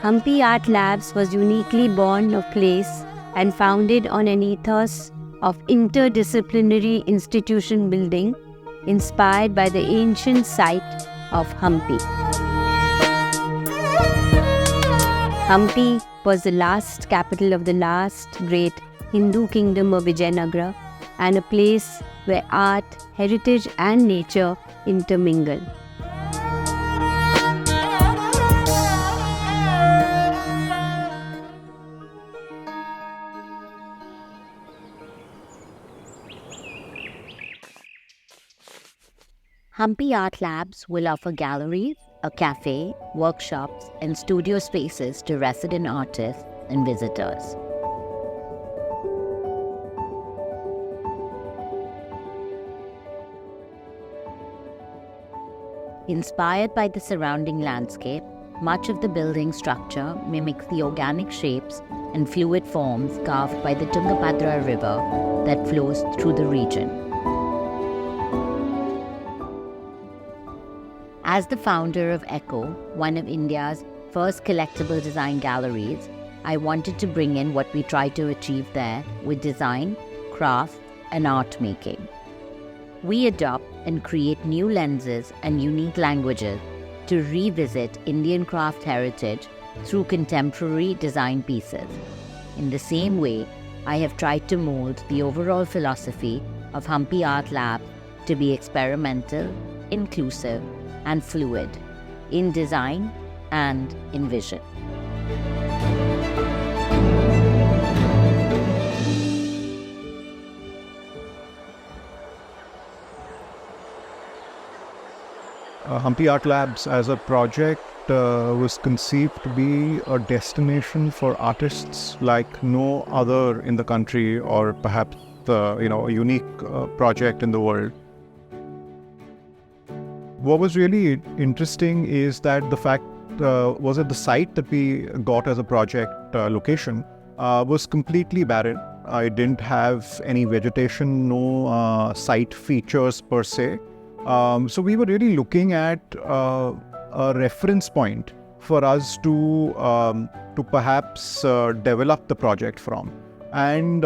Hampi Art Labs was uniquely born of place and founded on an ethos of interdisciplinary institution building inspired by the ancient site of Hampi. Hampi was the last capital of the last great Hindu kingdom of Vijayanagara and a place where art, heritage and nature intermingle. Hampi Art Labs will offer galleries, a cafe, workshops, and studio spaces to resident artists and visitors. Inspired by the surrounding landscape, much of the building structure mimics the organic shapes and fluid forms carved by the Tungabhadra River that flows through the region. As the founder of Echo, one of India's first collectible design galleries, I wanted to bring in what we try to achieve there with design, craft, and art making. We adopt and create new lenses and unique languages to revisit Indian craft heritage through contemporary design pieces. In the same way, I have tried to mold the overall philosophy of Hampi Art Lab to be experimental, inclusive, and fluid in design and in vision. Hampi Art Labs as a project was conceived to be a destination for artists like no other in the country, or perhaps a unique project in the world. What was really interesting is that the fact was that the site that we got as a project location was completely barren. It didn't have any vegetation, no site features per se. So we were really looking at a reference point for us to perhaps develop the project from. And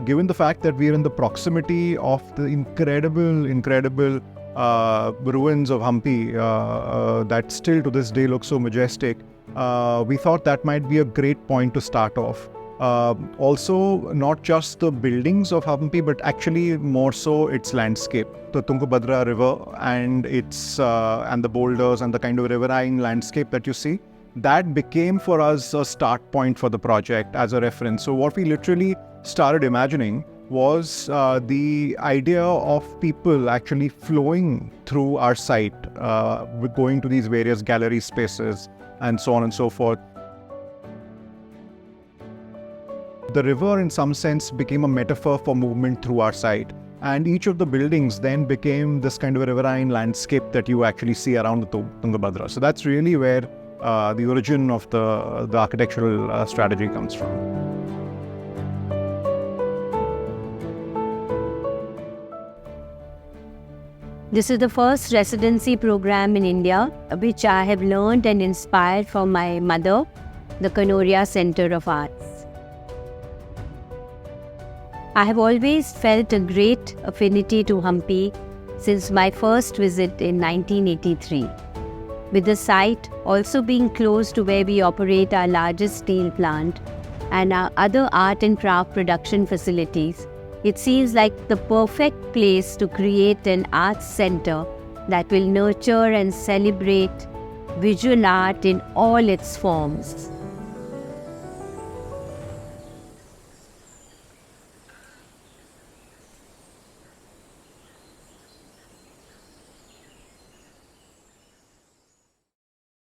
given the fact that we are in the proximity of the incredible ruins of Hampi that still to this day look so majestic, we thought that might be a great point to start off. Also, not just the buildings of Hampi, but actually more so its landscape, the Tungabhadra River and and the boulders and the kind of riverine landscape that you see. That became for us a start point for the project as a reference. So what we literally started imagining was the idea of people actually flowing through our site, going to these various gallery spaces and so on and so forth. The river in some sense became a metaphor for movement through our site, and each of the buildings then became this kind of a riverine landscape that you actually see around the Tungabhadra. So that's really where the origin of the architectural strategy comes from. This is the first residency program in India, which I have learned and inspired from my mother, the Kanoria Center of Arts. I have always felt a great affinity to Hampi since my first visit in 1983. With the site also being close to where we operate our largest steel plant and our other art and craft production facilities, it seems like the perfect place to create an arts center that will nurture and celebrate visual art in all its forms.